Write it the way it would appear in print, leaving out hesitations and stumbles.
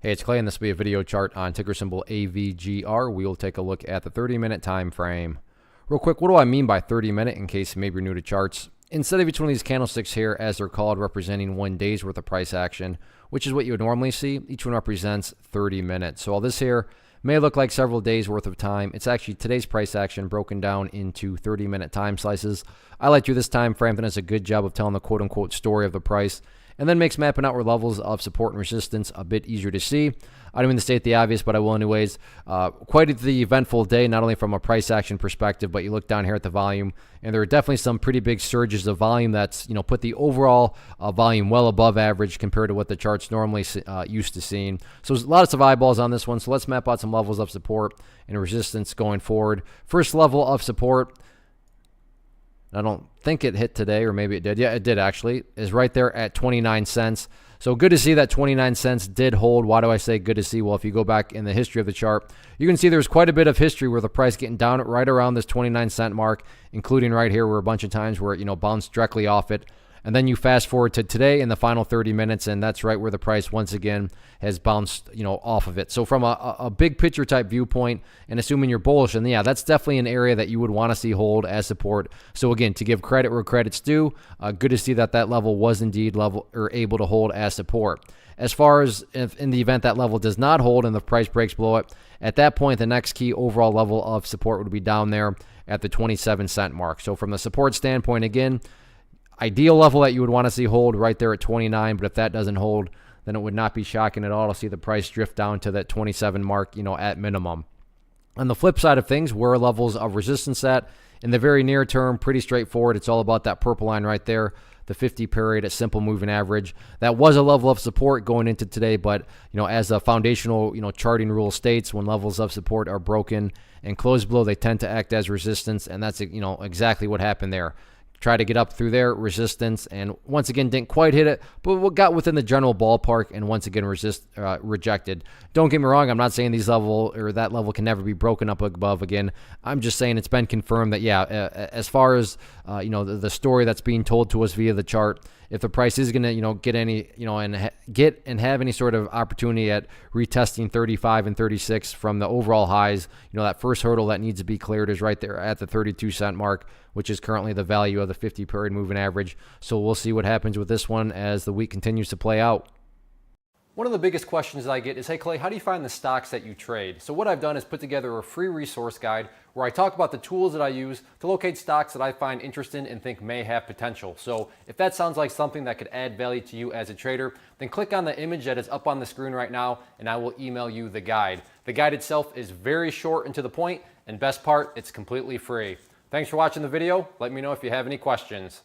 Hey, it's Clay, and this will be a video chart on ticker symbol AVGR. We will take a look at the 30-minute time frame. Real quick, what do I mean by 30-minute in case maybe you're new to charts? Instead of each one of these candlesticks here, as they're called, representing 1 day's worth of price action, which is what you would normally see, each one represents 30 minutes. So all this here may look like several days worth of time. It's actually today's price action broken down into 30-minute time slices. I like to do this time frame that does a good job of telling the quote-unquote story of the price, and then makes mapping out where levels of support and resistance a bit easier to see. I don't mean to state the obvious, but I will anyways. Quite the eventful day, not only from a price action perspective, but you look down here at the volume, and there are definitely some pretty big surges of volume that's, put the overall volume well above average compared to what the chart's normally used to seeing. So there's lots of eyeballs on this one, so let's map out some levels of support and resistance going forward. First level of support, I don't think it hit today, or maybe it did. Yeah, it did actually. Is right there at 29 cents. So good to see that 29 cents did hold. Why do I say good to see? Well, if you go back in the history of the chart, you can see there's quite a bit of history where the price getting down right around this 29 cent mark, including right here where a bunch of times where it, bounced directly off it. And then you fast forward to today in the final 30 minutes, and that's right where the price once again has bounced, off of it. So from a big picture type viewpoint, and assuming you're bullish, and yeah, that's definitely an area that you would want to see hold as support. So again, to give credit where credit's due, good to see that level was indeed able to hold as support. As far as if in the event that level does not hold and the price breaks below it, at that point, the next key overall level of support would be down there at the 27 cent mark. So from the support standpoint, again, ideal level that you would want to see hold right there at 29, but if that doesn't hold, then it would not be shocking at all to see the price drift down to that 27 mark, at minimum. On the flip side of things, where are levels of resistance at? In the very near term, pretty straightforward. It's all about that purple line right there, the 50 period at simple moving average. That was a level of support going into today, but as a foundational charting rule states, when levels of support are broken and closed below, they tend to act as resistance, and that's exactly what happened there. Try to get up through there, resistance, and once again didn't quite hit it, but what got within the general ballpark, and once again rejected. Don't get me wrong, I'm not saying these level or that level can never be broken up above again. I'm just saying it's been confirmed that as far as the story that's being told to us via the chart, if the price is going to get any and have any sort of opportunity at retesting 35 and 36 from the overall highs, that first hurdle that needs to be cleared is right there at the 32 cent mark, which is currently the value of the 50 period moving average. So we'll see what happens with this one as the week continues to play out. One of the biggest questions I get is, hey Clay, how do you find the stocks that you trade? So what I've done is put together a free resource guide where I talk about the tools that I use to locate stocks that I find interesting and think may have potential. So if that sounds like something that could add value to you as a trader, then click on the image that is up on the screen right now and I will email you the guide. The guide itself is very short and to the point, and best part, it's completely free. Thanks for watching the video. Let me know if you have any questions.